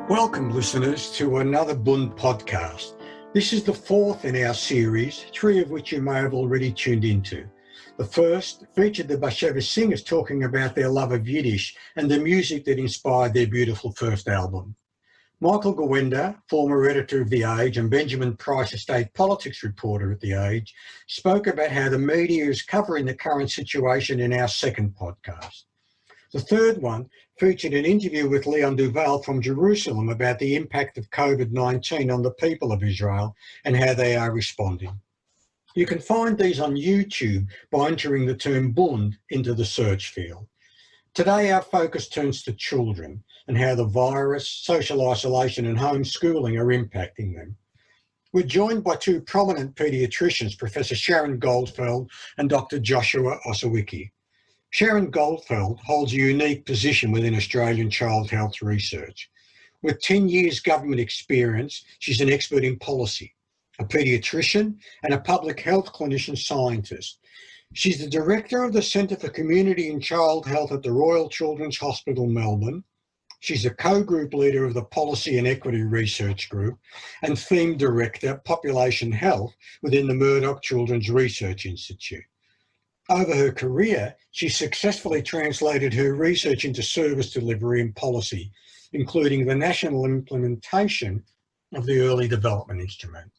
Welcome, listeners, to another Bund podcast. This is the fourth in our series, three of which you may have already tuned into. The first featured the Bashevis singers talking about their love of Yiddish and the music that inspired their beautiful first album. Michael Gawenda, former editor of The Age and Benjamin Price, a state politics reporter at The Age, spoke about how the media is covering the current situation in our second podcast. The third one featured an interview with Leon Duval from Jerusalem about the impact of COVID-19 on the people of Israel and how they are responding. You can find these on YouTube by entering the term Bund into the search field. Today, our focus turns to children and how the virus, social isolation and homeschooling are impacting them. We're joined by two prominent paediatricians, Professor Sharon Goldfeld and Dr. Joshua Osowicki. Sharon Goldfeld holds a unique position within Australian child health research. With 10 years government experience, she's an expert in policy, a paediatrician and a public health clinician scientist. She's the director of the Centre for Community and Child Health at the Royal Children's Hospital, Melbourne. She's a co-group leader of the Policy and Equity Research Group and theme director, Population Health, within the Murdoch Children's Research Institute. Over her career, she successfully translated her research into service delivery and policy, including the national implementation of the Early Development Instrument.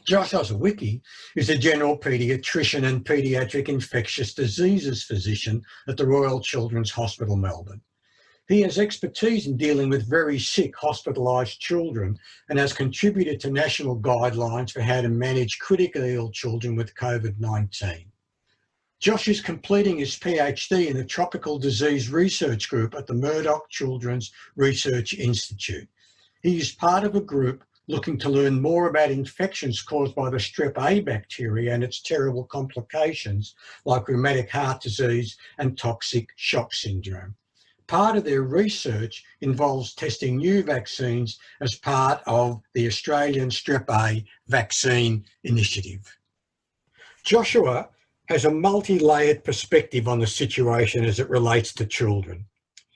Josh Osowicki is a general paediatrician and paediatric infectious diseases physician at the Royal Children's Hospital, Melbourne. He has expertise in dealing with very sick hospitalised children and has contributed to national guidelines for how to manage critically ill children with COVID-19. Josh is completing his PhD in the Tropical Disease Research Group at the Murdoch Children's Research Institute. He is part of a group looking to learn more about infections caused by the strep A bacteria and its terrible complications like rheumatic heart disease and toxic shock syndrome. Part of their research involves testing new vaccines as part of the Australian Strep A Vaccine Initiative. Joshua has a multi-layered perspective on the situation as it relates to children.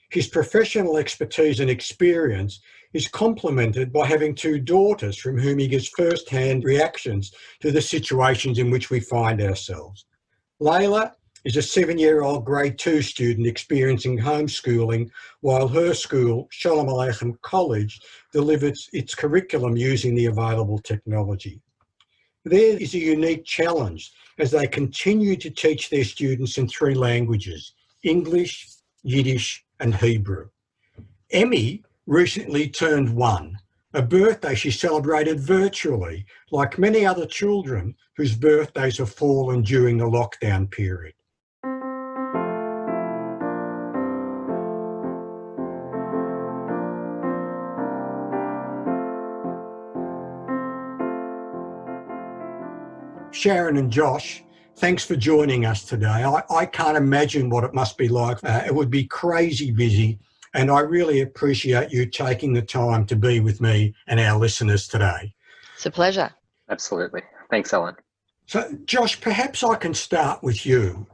His professional expertise and experience is complemented by having two daughters from whom he gets first-hand reactions to the situations in which we find ourselves. Layla is a 7-year-old grade 2 student experiencing homeschooling while her school, Shalom Aleichem College, delivers its curriculum using the available technology. There is a unique challenge as they continue to teach their students in 3 languages, English, Yiddish and Hebrew. Emmy recently turned 1, a birthday she celebrated virtually, like many other children whose birthdays have fallen during the lockdown period. Sharon and Josh, thanks for joining us today. I can't imagine what it must be like. It would be crazy busy, and I really appreciate you taking the time to be with me and our listeners today. It's a pleasure. Absolutely. Thanks, Alan. So, Josh, perhaps I can start with you.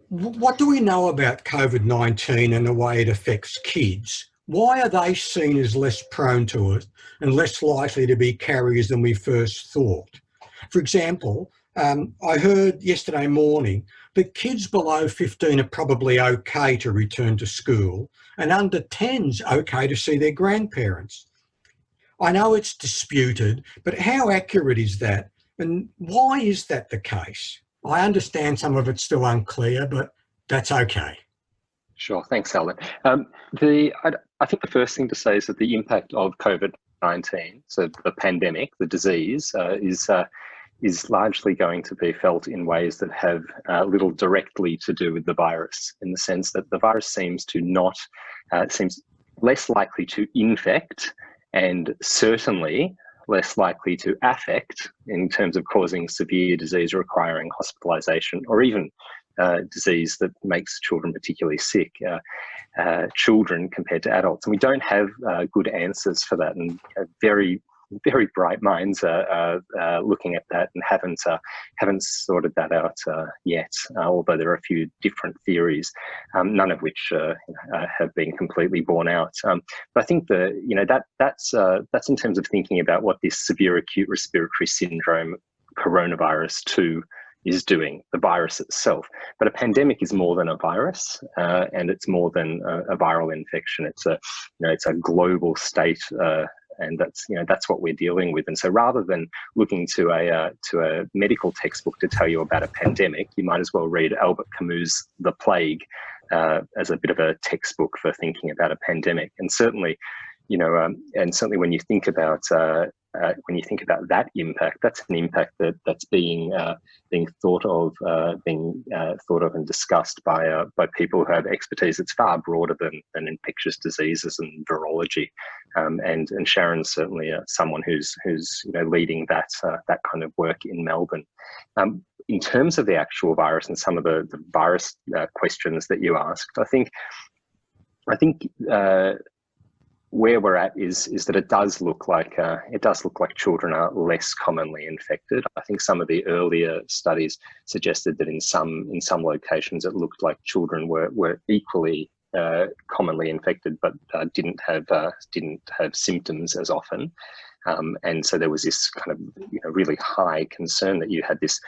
What do we know about COVID-19 and the way it affects kids? Why are they seen as less prone to it and less likely to be carriers than we first thought? For example, I heard yesterday morning that kids below 15 are probably okay to return to school and under 10's okay to see their grandparents. I know it's disputed, but how accurate is that? And why is that the case? I understand some of it's still unclear, but that's okay. Sure. Thanks, Alan. I think the first thing to say is that the impact of COVID-19, so the pandemic, the disease, is largely going to be felt in ways that have little directly to do with the virus, in the sense that the virus seems less likely to infect and certainly less likely to affect in terms of causing severe disease requiring hospitalisation or even disease that makes children particularly sick, children compared to adults. And we don't have good answers for that, and very very bright minds looking at that and haven't sorted that out yet. Although there are a few different theories, none of which have been completely borne out. But I think that's in terms of thinking about what this severe acute respiratory syndrome coronavirus 2 is doing, the virus itself. But a pandemic is more than a virus, and it's more than a viral infection. It's a global state, and that's what we're dealing with. And so, rather than looking to a medical textbook to tell you about a pandemic, you might as well read Albert Camus' *The Plague* as a bit of a textbook for thinking about a pandemic. And certainly, when you think about that impact, that's an impact that's being thought of and discussed by people who have expertise that's far broader than infectious diseases and virology. And Sharon's certainly someone who's leading that kind of work in Melbourne. In terms of the actual virus and some of the virus questions that you asked, I think where we're at is that it does look like children are less commonly infected. I think some of the earlier studies suggested that in some locations it looked like children were equally commonly infected, but didn't have symptoms as often. And so there was this kind of really high concern that you had this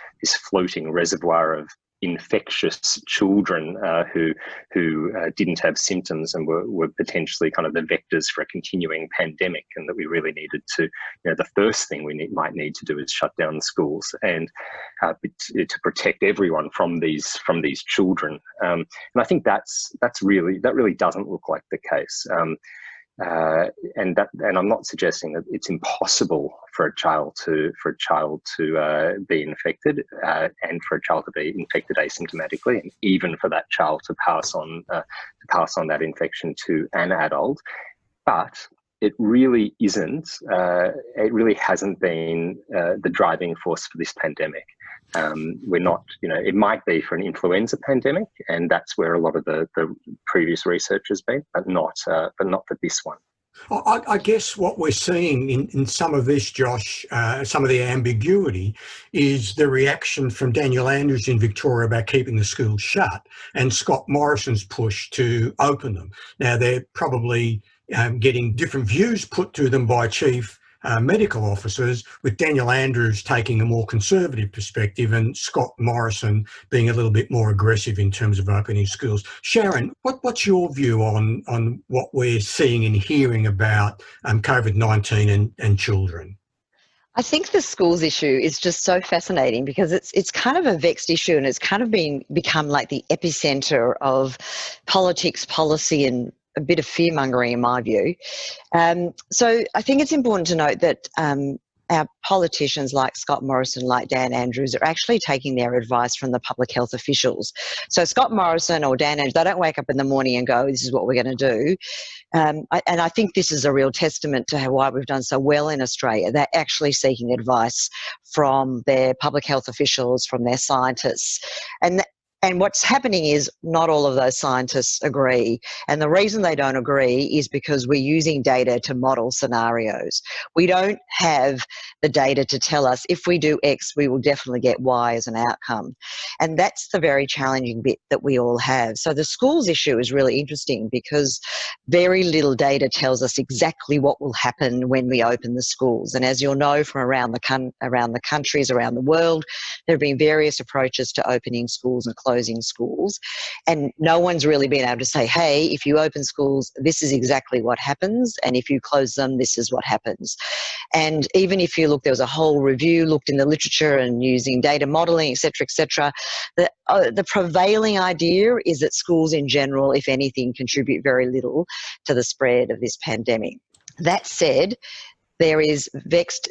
floating reservoir of infectious children who didn't have symptoms and were potentially kind of the vectors for a continuing pandemic, and that we really needed to, the first thing we might need to do is shut down schools and to protect everyone from these children. And I think that really doesn't look like the case. And I'm not suggesting that it's impossible for a child to be infected, and for a child to be infected asymptomatically, and even for that child to pass on that infection to an adult. But it really isn't. It really hasn't been the driving force for this pandemic. We're not, it might be for an influenza pandemic, and that's where a lot of the previous research has been, but not for this one. I guess what we're seeing in some of this, Josh, some of the ambiguity is the reaction from Daniel Andrews in Victoria about keeping the schools shut, and Scott Morrison's push to open them. Now, they're probably getting different views put to them by chief medical officers, with Daniel Andrews taking a more conservative perspective and Scott Morrison being a little bit more aggressive in terms of opening schools. Sharon, what's your view on what we're seeing and hearing about COVID-19 and children? I think the schools issue is just so fascinating because it's kind of a vexed issue, and it's kind of become like the epicenter of politics, policy, and a bit of fear-mongering in my view. So I think it's important to note that our politicians like Scott Morrison, like Dan Andrews, are actually taking their advice from the public health officials. So Scott Morrison or Dan Andrews, they don't wake up in the morning and go, this is what we're going to do. And I think this is a real testament to why we've done so well in Australia. They're actually seeking advice from their public health officials, from their scientists. And what's happening is not all of those scientists agree. And the reason they don't agree is because we're using data to model scenarios. We don't have the data to tell us if we do X, we will definitely get Y as an outcome. And that's the very challenging bit that we all have. So the schools issue is really interesting because very little data tells us exactly what will happen when we open the schools. And as you'll know from around the countries, around the world, there have been various approaches to opening schools and closing schools, and no one's really been able to say, hey, if you open schools, this is exactly what happens, and if you close them, this is what happens. And even if you look, there was a whole review looked in the literature and using data modelling, et cetera, the prevailing idea is that schools in general, if anything, contribute very little to the spread of this pandemic. That said, there is vexed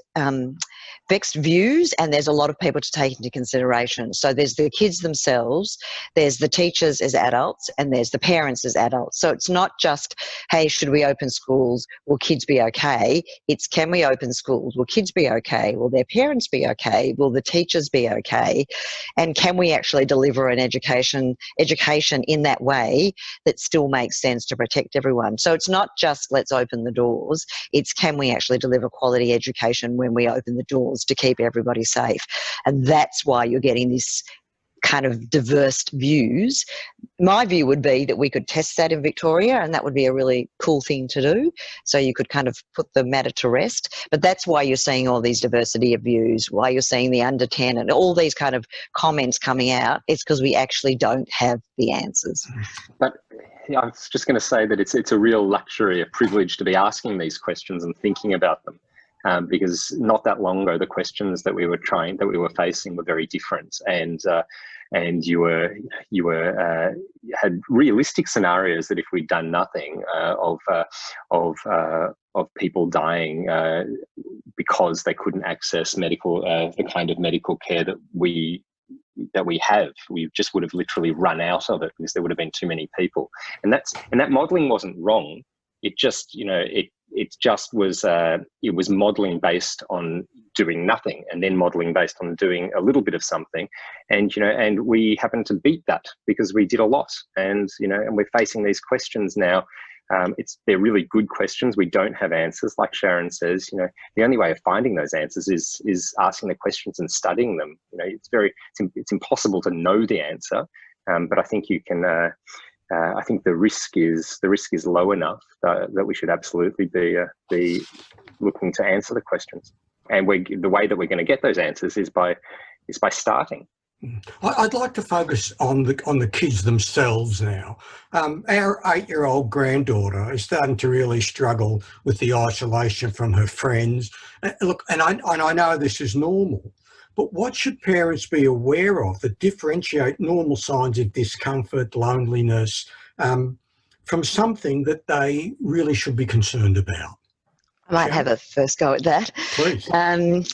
views, and there's a lot of people to take into consideration. So there's the kids themselves, there's the teachers as adults, and there's the parents as adults. So it's not just, hey, should we open schools? Will kids be okay? It's, can we open schools? Will kids be okay? Will their parents be okay? Will the teachers be okay? And can we actually deliver an education in that way that still makes sense to protect everyone? So it's not just let's open the doors, it's can we actually deliver deliver quality education when we open the doors to keep everybody safe. And that's why you're getting this kind of diverse views. My view would be that we could test that in Victoria, and that would be a really cool thing to do. So you could kind of put the matter to rest. But that's why you're seeing all these diversity of views, why you're seeing the under 10 and all these kind of comments coming out. It's because we actually don't have the answers. But I was just going to say that it's a real luxury, a privilege to be asking these questions and thinking about them. Because not that long ago, the questions that we were facing were very different, and you had realistic scenarios that if we'd done nothing of people dying because they couldn't access the kind of medical care that we have, we just would have literally run out of it because there would have been too many people, and that modelling wasn't wrong. It just it was modelling based on doing nothing, and then modelling based on doing a little bit of something, and we happened to beat that because we did a lot, and we're facing these questions now. They're really good questions. We don't have answers, like Sharon says. The only way of finding those answers is asking the questions and studying them. It's impossible to know the answer, but I think you can. I think the risk is low enough that we should absolutely be looking to answer the questions. And the way that we're going to get those answers is by starting. I'd like to focus on the kids themselves now. Our 8-year-old granddaughter is starting to really struggle with the isolation from her friends. Look, and I know this is normal, but what should parents be aware of that differentiate normal signs of discomfort, loneliness, from something that they really should be concerned about? I might have a first go at that. Please. And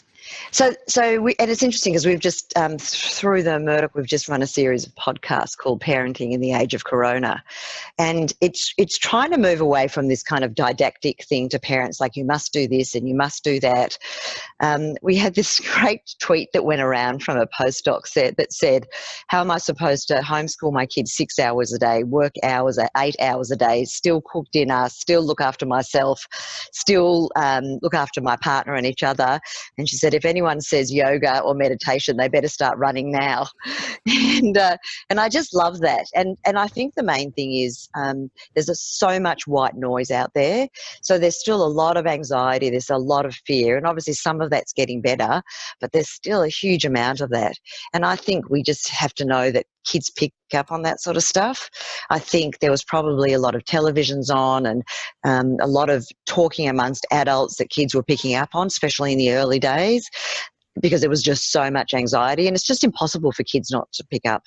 it's interesting because we've just, through the Murdoch, we've just run a series of podcasts called Parenting in the Age of Corona. And it's trying to move away from this kind of didactic thing to parents, like you must do this and you must do that. We had this great tweet that went around from a postdoc that said, how am I supposed to homeschool my kids 6 hours a day, work 8 hours a day, still cook dinner, still look after myself, still look after my partner and each other? And she said, if anyone says yoga or meditation, they better start running now. And I just love that. And I think the main thing is there's so much white noise out there. So there's still a lot of anxiety, there's a lot of fear, and obviously some of that's getting better, but there's still a huge amount of that. And I think we just have to know that kids pick up on that sort of stuff. I think there was probably a lot of televisions on and a lot of talking amongst adults that kids were picking up on, especially in the early days, because there was just so much anxiety, and it's just impossible for kids not to pick up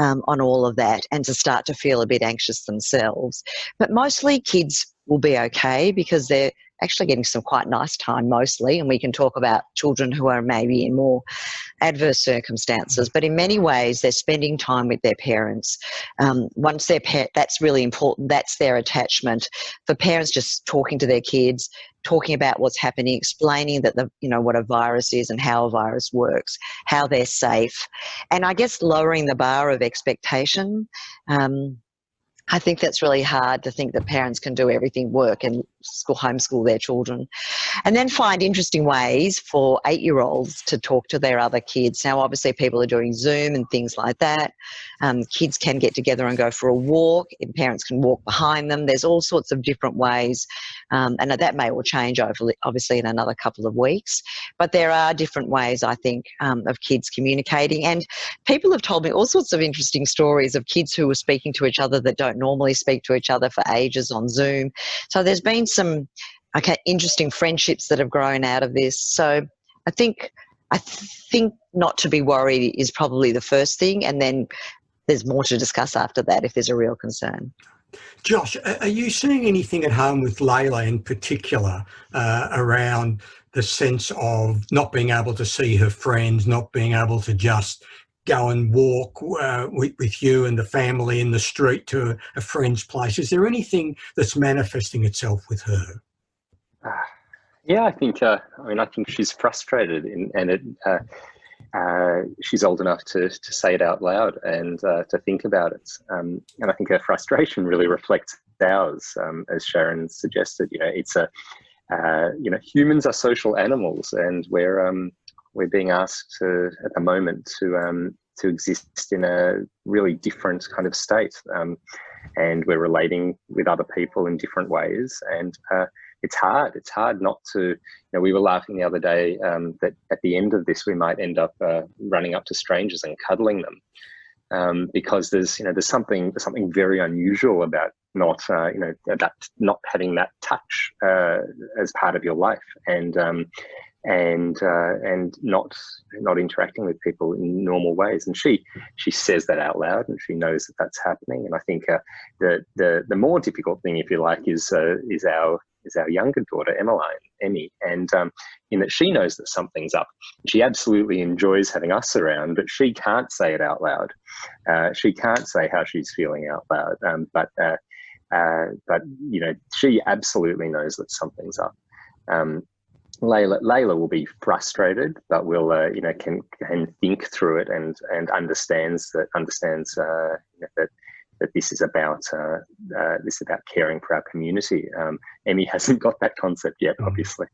on all of that and to start to feel a bit anxious themselves. But mostly kids will be okay because they're actually getting some quite nice time mostly, and we can talk about children who are maybe in more adverse circumstances, but in many ways they're spending time with their parents. Once that's really important, that's their attachment. For parents, just talking to their kids, talking about what's happening, explaining that what a virus is and how a virus works, how they're safe, and I guess lowering the bar of expectation. I think that's really hard to think that parents can do everything, work and homeschool their children. And then find interesting ways for 8-year-olds to talk to their other kids. Now, obviously, people are doing Zoom and things like that. Kids can get together and go for a walk, and parents can walk behind them. There's all sorts of different ways, and that may all change, obviously, in another couple of weeks. But there are different ways, I think, of kids communicating. And people have told me all sorts of interesting stories of kids who are speaking to each other that don't normally speak to each other for ages on Zoom. So there's been some interesting friendships that have grown out of this. So I think not to be worried is probably the first thing, and then there's more to discuss after that if there's a real concern. Josh, are you seeing anything at home with Layla in particular around the sense of not being able to see her friends, not being able to just go and walk with you and the family in the street to a friend's place? Is there anything that's manifesting itself with her? Yeah, I think she's frustrated, and she's old enough to say it out loud and to think about it. And I think her frustration really reflects ours, as Sharon suggested. humans are social animals, and we're being asked to, at the moment, to exist in a really different kind of state, and we're relating with other people in different ways, and it's hard. It's hard not to. We were laughing the other day that at the end of this, we might end up running up to strangers and cuddling them, because there's something very unusual about not having that touch as part of your life, and not interacting with people in normal ways. And she says that out loud, and she knows that that's happening. And I think the more difficult thing, if you like, is our younger daughter, Emmy, and in that she knows that something's up. She absolutely enjoys having us around, but she can't say it out loud. She can't say how she's feeling out loud. But she absolutely knows that something's up. Layla will be frustrated, but will can think through it and understands that this is about caring for our community. Emmy hasn't got that concept yet, obviously.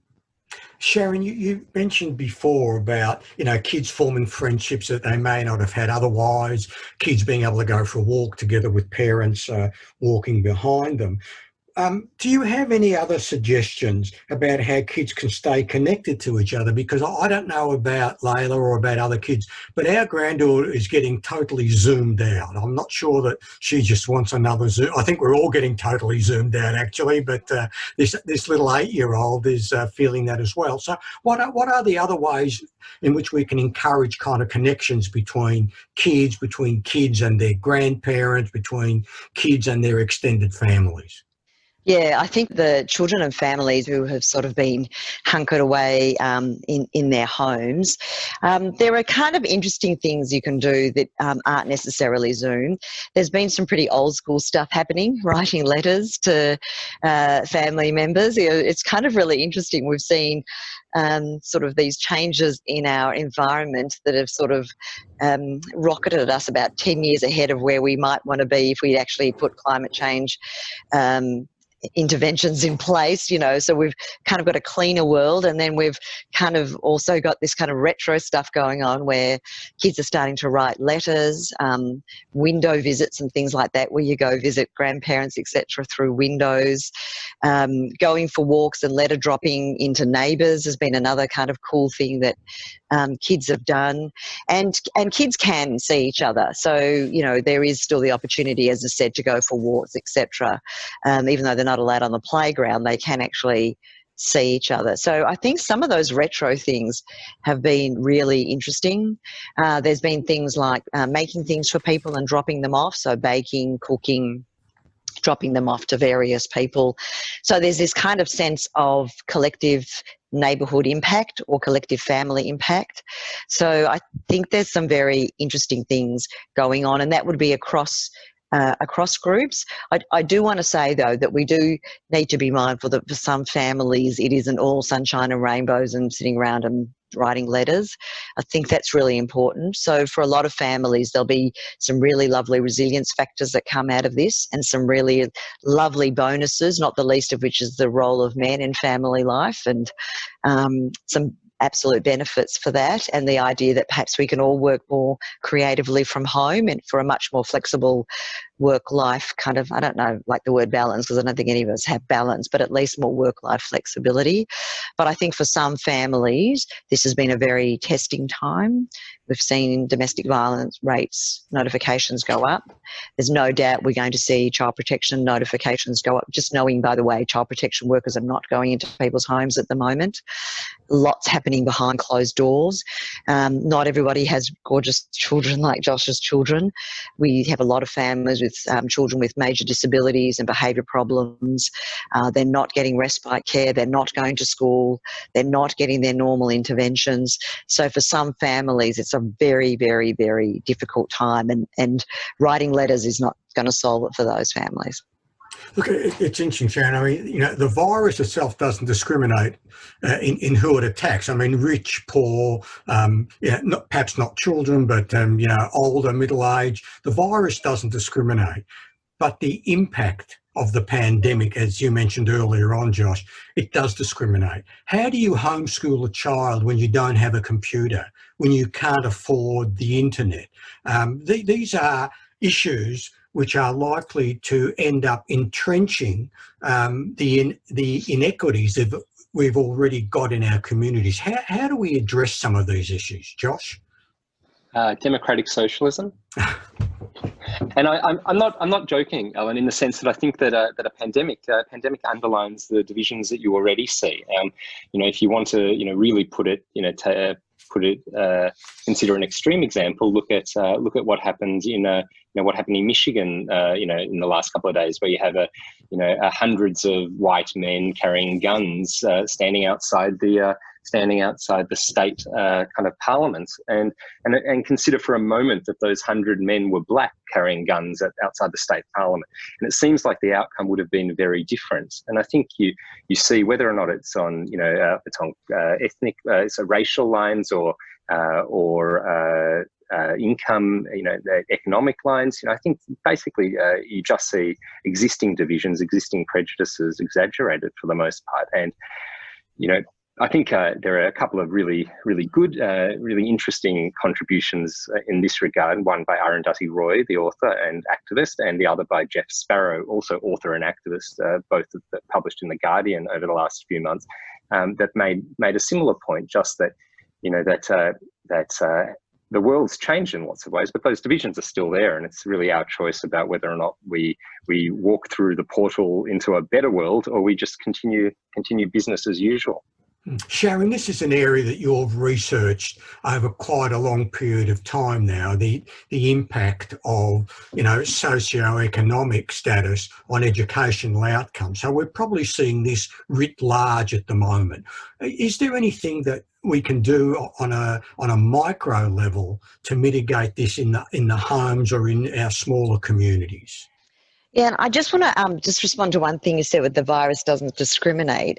Sharon, you mentioned before about kids forming friendships that they may not have had otherwise, kids being able to go for a walk together with parents walking behind them. Do you have any other suggestions about how kids can stay connected to each other? Because I don't know about Layla or about other kids, but our granddaughter is getting totally zoomed out. I'm not sure that she just wants another Zoom. I think we're all getting totally zoomed out, actually, but this little 8-year-old is feeling that as well. So what are the other ways in which we can encourage kind of connections between kids and their grandparents, between kids and their extended families? Yeah, I think the children and families who have sort of been hunkered away in their homes, there are kind of interesting things you can do that aren't necessarily Zoom. There's been some pretty old school stuff happening, writing letters to family members. It's kind of really interesting. We've seen sort of these changes in our environment that have sort of rocketed us about 10 years ahead of where we might want to be if we actually put climate change interventions in place, so we've kind of got a cleaner world, and then we've kind of also got this kind of retro stuff going on where kids are starting to write letters, window visits and things like that, where you go visit grandparents, etc., through windows. Going for walks and letter dropping into neighbours has been another kind of cool thing that kids have done, and kids can see each other. So there is still the opportunity, as I said, to go for walks, etc. Even though they're not allowed on the playground, they can actually see each other. So I think some of those retro things have been really interesting. There's been things like making things for people and dropping them off, so baking, cooking, dropping them off to various people. So there's this kind of sense of collective neighbourhood impact or collective family impact. So I think there's some very interesting things going on, and that would be across groups. I do want to say, though, that we do need to be mindful that for some families it isn't all sunshine and rainbows and sitting around and writing letters. I think that's really important. So for a lot of families, there'll be some really lovely resilience factors that come out of this, and some really lovely bonuses, not the least of which is the role of men in family life, and some absolute benefits for that, and the idea that perhaps we can all work more creatively from home and for a much more flexible work-life kind of, I don't know, like the word balance, because I don't think any of us have balance, but at least more work-life flexibility. But I think for some families, this has been a very testing time. We've seen domestic violence rates, notifications go up. There's no doubt we're going to see child protection notifications go up. Just knowing, by the way, child protection workers are not going into people's homes at the moment. Lots happening behind closed doors. Not everybody has gorgeous children like Josh's children. We have a lot of families with children with major disabilities and behaviour problems. They're not getting respite care. They're not going to school. They're not getting their normal interventions. So for some families, it's a very, very, very difficult time, and writing letters is not going to solve it for those families. Look, it's interesting, Sharon. I mean, the virus itself doesn't discriminate in who it attacks. I mean, rich, poor, perhaps not children, but older, middle age. The virus doesn't discriminate, but the impact of the pandemic, as you mentioned earlier on, Josh, it does discriminate. How do you homeschool a child when you don't have a computer, when you can't afford the internet? These are issues which are likely to end up entrenching the inequities that we've already got in our communities. How do we address some of these issues, Josh? Democratic socialism. And I'm not joking, Alan, in the sense that I think that a pandemic underlines the divisions that you already see. If you want to, really put it, consider an extreme example. Look at what happened what happened in Michigan, in the last couple of days, where you have hundreds of white men carrying guns standing outside the state kind of parliament, and consider for a moment that those 100 men were black carrying guns outside the state parliament, and it seems like the outcome would have been very different. And I think you see whether or not it's on ethnic, racial lines or income, the economic lines. I think basically you just see existing divisions, existing prejudices exaggerated for the most part. And I think there are a couple of really, really good, really interesting contributions in this regard. One by Arundhati Roy, the author and activist, and the other by Jeff Sparrow, also author and activist, both published in The Guardian over the last few months, that made a similar point, just that, that the world's changed in lots of ways, but those divisions are still there, and it's really our choice about whether or not we walk through the portal into a better world, or we just continue business as usual. Sharon, this is an area that you've researched over quite a long period of time now, the impact of, socioeconomic status on educational outcomes. So we're probably seeing this writ large at the moment. Is there anything that we can do on a micro level to mitigate this in the homes or in our smaller communities? Yeah, and I just want to just respond to one thing you said with the virus doesn't discriminate.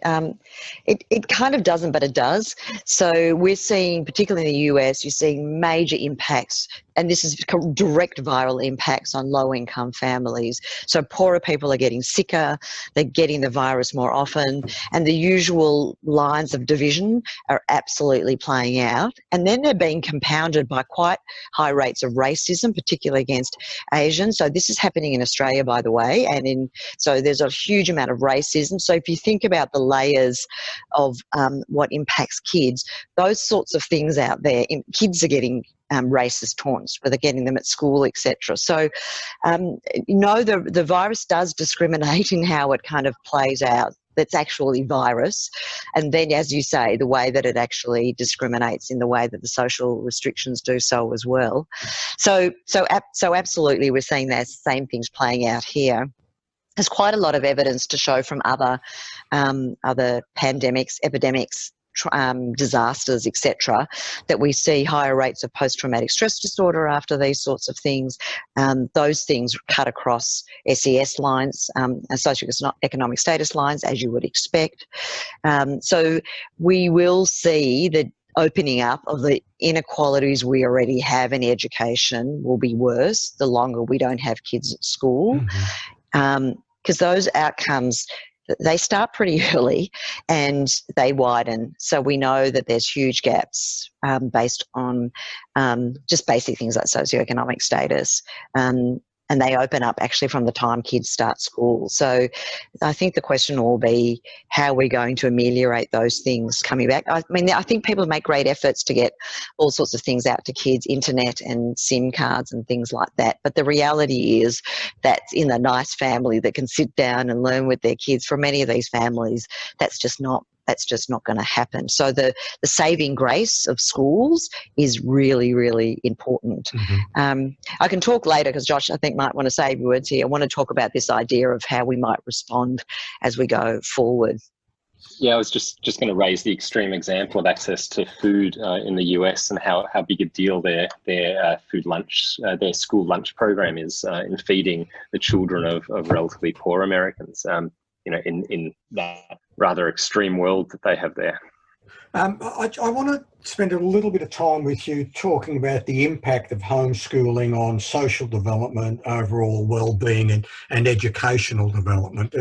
It kind of doesn't, but it does. So we're seeing, particularly in the US, you're seeing major impacts, and this is direct viral impacts on low-income families. So poorer people are getting sicker, they're getting the virus more often, and the usual lines of division are absolutely playing out. And then they're being compounded by quite high rates of racism, particularly against Asians. So this is happening in Australia, by the way, so there's a huge amount of racism. So if you think about the layers of what impacts kids, those sorts of things out there, kids are getting racist taunts, where they're getting them at school, etc. So, the virus does discriminate in how it kind of plays out. That's actually virus. And then, as you say, the way that it actually discriminates in the way that the social restrictions do so as well. So absolutely, we're seeing that same things playing out here. There's quite a lot of evidence to show from other pandemics, epidemics, disasters, etc., that we see higher rates of post-traumatic stress disorder after these sorts of things. Those things cut across SES lines, socioeconomic status lines, as you would expect. So we will see the opening up of the inequalities we already have in education will be worse the longer we don't have kids at school. Because those outcomes, they start pretty early and they widen. So we know that there's huge gaps based on just basic things like socioeconomic status. And they open up actually from the time kids start school. So I think the question will be, how are we going to ameliorate those things coming back? I mean, I think people make great efforts to get all sorts of things out to kids, internet and SIM cards and things like that. But the reality is that in a nice family that can sit down and learn with their kids, for many of these families, that's just not going to happen. So the saving grace of schools is really, really important. I can talk later because Josh, I think, might want to say words here. I want to talk about this idea of how we might respond as we go forward. Yeah, I was just going to raise the extreme example of access to food in the US and how big a deal their food lunch, their school lunch program is in feeding the children of relatively poor Americans. In that rather extreme world that they have there. I want to spend a little bit of time with you talking about the impact of homeschooling on social development, overall well-being and educational development.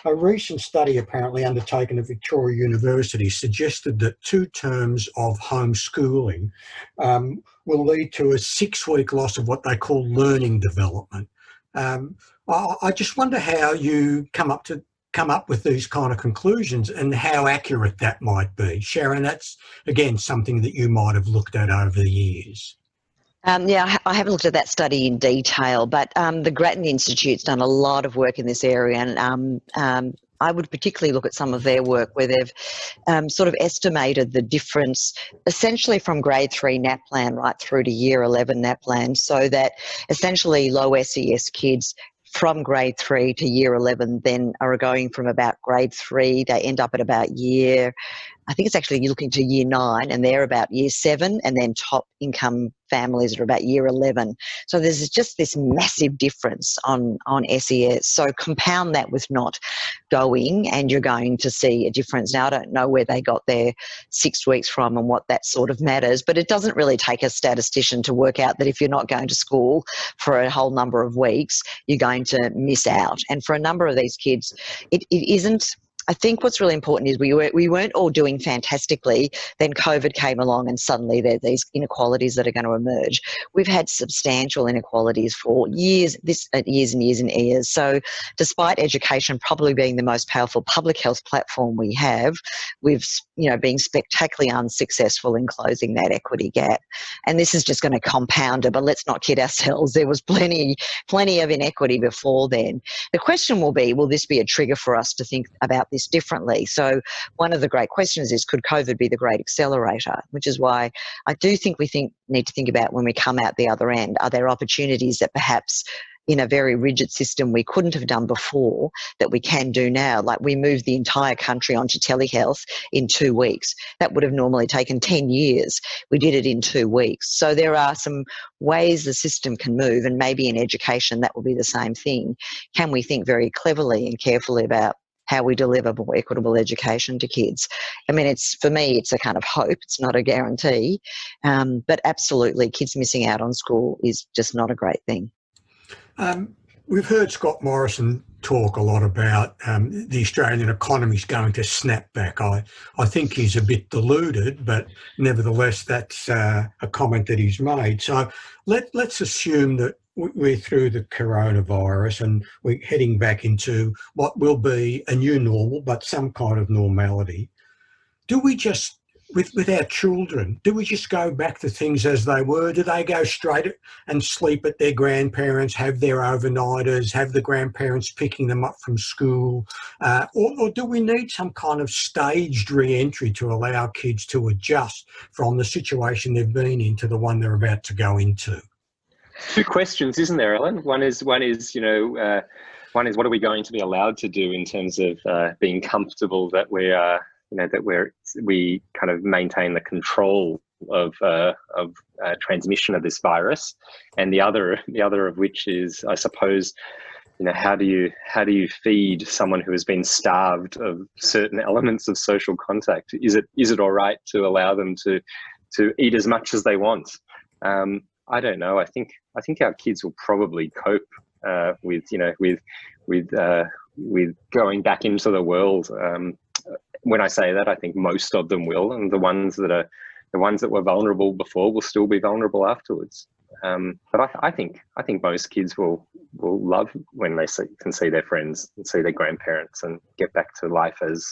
A recent study apparently undertaken at Victoria University suggested that 2 terms of homeschooling will lead to a 6-week loss of what they call learning development. I just wonder how you come up with these kind of conclusions and how accurate that might be. Sharon, that's again something that you might have looked at over the years. Yeah, I haven't looked at that study in detail, but the Grattan Institute's done a lot of work in this area, and I would particularly look at some of their work where they've sort of estimated the difference essentially from grade 3 NAPLAN right through to year 11 NAPLAN, so that essentially low SES kids from grade 3 to year 11 then are going from about grade 3, they end up at about I think it's actually you're looking to year 9 and they're about year 7, and then top income families are about year 11. So there's just this massive difference on SES. So compound that with not going and you're going to see a difference. Now, I don't know where they got their 6 weeks from and what that sort of matters, but it doesn't really take a statistician to work out that if you're not going to school for a whole number of weeks, you're going to miss out. And for a number of these kids, it isn't. I think what's really important is we weren't all doing fantastically. Then COVID came along and suddenly there are these inequalities that are going to emerge. We've had substantial inequalities for years and years. So despite education probably being the most powerful public health platform we have, we've been spectacularly unsuccessful in closing that equity gap. And this is just going to compound it, but let's not kid ourselves. There was plenty of inequity before then. The question will be, will this be a trigger for us to think about this differently? So one of the great questions is, could COVID be the great accelerator? Which is why I do think we need to think about when we come out the other end, are there opportunities that perhaps in a very rigid system we couldn't have done before that we can do now? Like we moved the entire country onto telehealth in 2 weeks. That would have normally taken 10 years. We did it in 2 weeks. So there are some ways the system can move, and maybe in education that will be the same thing. Can we think very cleverly and carefully about how we deliver more equitable education to kids? I mean, for me, it's a kind of hope. It's not a guarantee. But absolutely, kids missing out on school is just not a great thing. We've heard Scott Morrison talk a lot about the Australian economy's going to snap back. I think he's a bit deluded, but nevertheless, that's a comment that he's made. So let's assume that we're through the coronavirus and we're heading back into what will be a new normal, but some kind of normality. Do we just, with our children, do we just go back to things as they were? Do they go straight and sleep at their grandparents, have their overnighters, have the grandparents picking them up from school? Or do we need some kind of staged re-entry to allow kids to adjust from the situation they've been in to the one they're about to go into? 2 questions, isn't there, Ellen? One is what are we going to be allowed to do in terms of being comfortable that we kind of maintain the control of transmission of this virus, and the other of which is, I suppose, how do you feed someone who has been starved of certain elements of social contact? Is it all right to allow them to eat as much as they want? I don't know. I think our kids will probably cope with going back into the world. When I say that, I think most of them will, and the ones that were vulnerable before will still be vulnerable afterwards. But I think most kids will love when they can see their friends and see their grandparents and get back to life as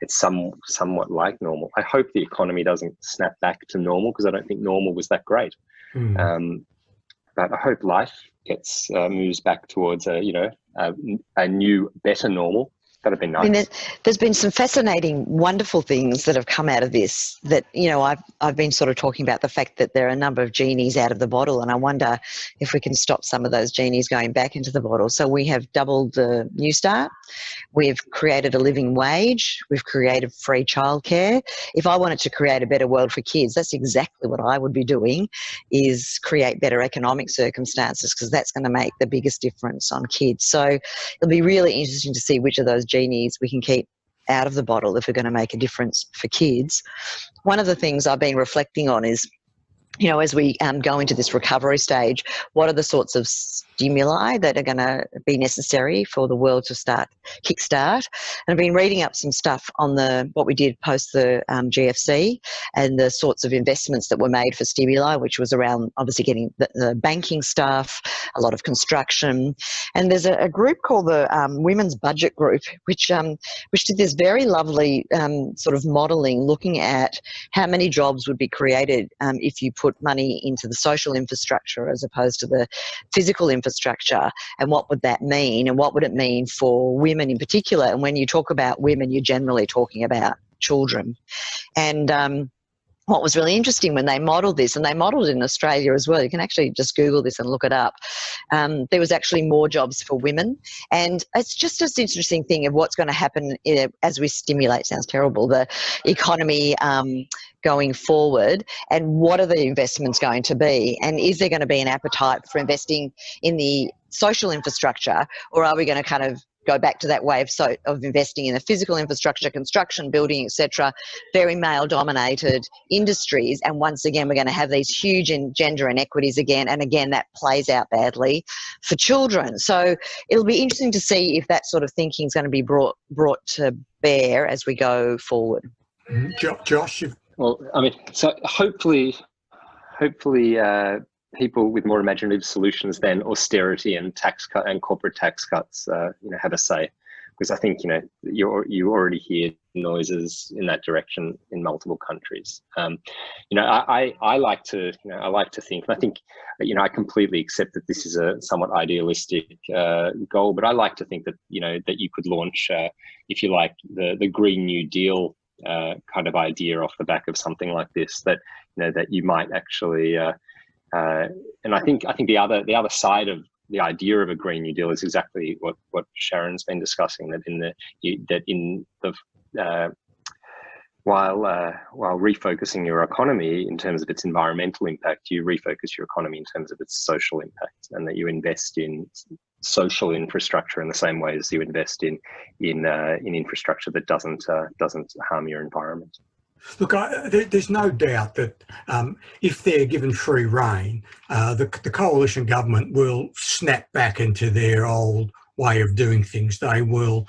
it's somewhat like normal. I hope the economy doesn't snap back to normal, because I don't think normal was that great. But I hope life moves back towards a new, better normal. That'd be nice. I mean, there's been some fascinating, wonderful things that have come out of this that, I've been sort of talking about the fact that there are a number of genies out of the bottle, and I wonder if we can stop some of those genies going back into the bottle. So we have doubled the New Start. We've created a living wage. We've created free childcare. If I wanted to create a better world for kids, that's exactly what I would be doing, is create better economic circumstances, because that's going to make the biggest difference on kids. So it'll be really interesting to see which of those genies we can keep out of the bottle if we're going to make a difference for kids. One of the things I've been reflecting on is, you know, as we go into this recovery stage, what are the sorts of stimuli that are going to be necessary for the world to kickstart? And I've been reading up some stuff on what we did post the GFC and the sorts of investments that were made for stimuli, which was around obviously getting the banking stuff, a lot of construction. And there's a group called the Women's Budget Group, which did this very lovely sort of modelling, looking at how many jobs would be created if you put money into the social infrastructure as opposed to the physical infrastructure, and what would that mean, and what would it mean for women in particular. And when you talk about women, you're generally talking about children. And what was really interesting when they modelled this, and they modelled it in Australia as well, you can actually just Google this and look it up, there was actually more jobs for women. And it's just this interesting thing of what's going to happen as we stimulate, sounds terrible, the economy going forward, and what are the investments going to be, and is there going to be an appetite for investing in the social infrastructure, or are we going to kind of go back to that way of investing in the physical infrastructure, construction, building, etc., very male-dominated industries, and once again we're going to have these huge gender inequities again, and again that plays out badly for children. So it'll be interesting to see if that sort of thinking is going to be brought to bear as we go forward. Josh, well, I mean, so hopefully, people with more imaginative solutions than austerity and tax cut and corporate tax cuts, have a say, because I think you already hear noises in that direction in multiple countries. I like to think, and I think I completely accept that this is a somewhat idealistic goal, but I like to think that that you could launch, if you like, the Green New Deal kind of idea off the back of something like this, that that you might actually. And I think the other side of the idea of a Green New Deal is exactly what Sharon's been discussing, while refocusing your economy in terms of its environmental impact, you refocus your economy in terms of its social impact, and that you invest in social infrastructure in the same way as you invest in infrastructure that doesn't harm your environment. Look, there's no doubt that if they're given free rein, the coalition government will snap back into their old way of doing things. They will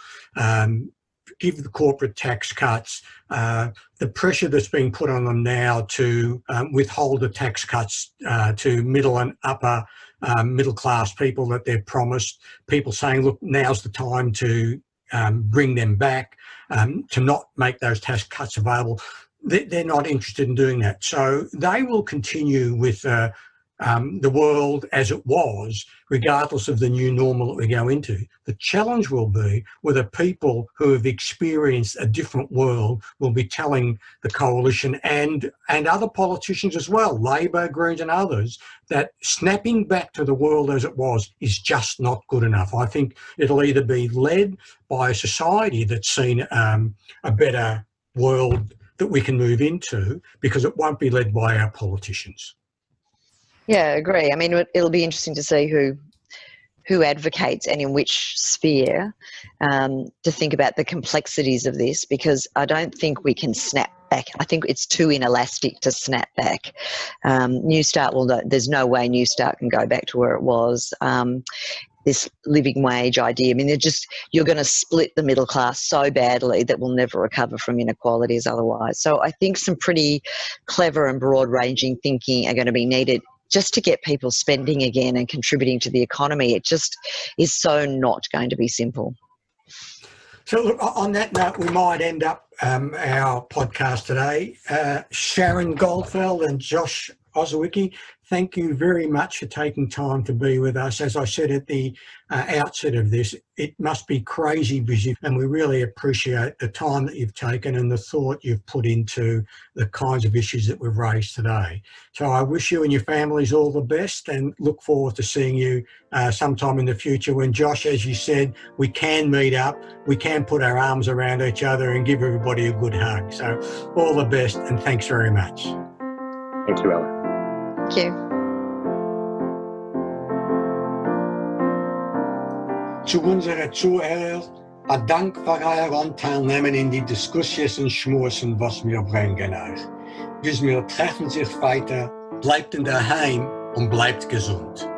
give the corporate tax cuts. The pressure that's being put on them now to withhold the tax cuts to middle and upper middle class people that they've promised, people saying, look, now's the time to bring them back, to not make those tax cuts available. They're not interested in doing that. So they will continue with the world as it was, regardless of the new normal that we go into. The challenge will be whether people who have experienced a different world will be telling the coalition and other politicians as well, Labor, Greens and others, that snapping back to the world as it was is just not good enough. I think it'll either be led by a society that's seen a better world that we can move into, because it won't be led by our politicians. Yeah, I agree. I mean, it'll be interesting to see who advocates and in which sphere, to think about the complexities of this, because I don't think we can snap back. I think it's too inelastic to snap back. New Start, there's no way New Start can go back to where it was. This living wage idea, I mean, you're going to split the middle class so badly that we'll never recover from inequalities otherwise. So I think some pretty clever and broad-ranging thinking are going to be needed just to get people spending again and contributing to the economy. It just is so not going to be simple. So look, on that note, we might end up our podcast today. Sharon Goldfeld and Josh Osowicki, thank you very much for taking time to be with us. As I said at the outset of this, it must be crazy busy, and we really appreciate the time that you've taken and the thought you've put into the kinds of issues that we've raised today. So I wish you and your families all the best, and look forward to seeing you sometime in the future when, Josh, as you said, we can meet up, we can put our arms around each other and give everybody a good hug. So all the best, and thanks very much. Thank you, Ella. Thank you. Zu unserer Zuhörer Ein Dank für euer Teilnehmen in die Diskussionen und Schmusen, was wir bringen euch. Wir treffen sich weiter, bleibt in daheim und bleibt gesund.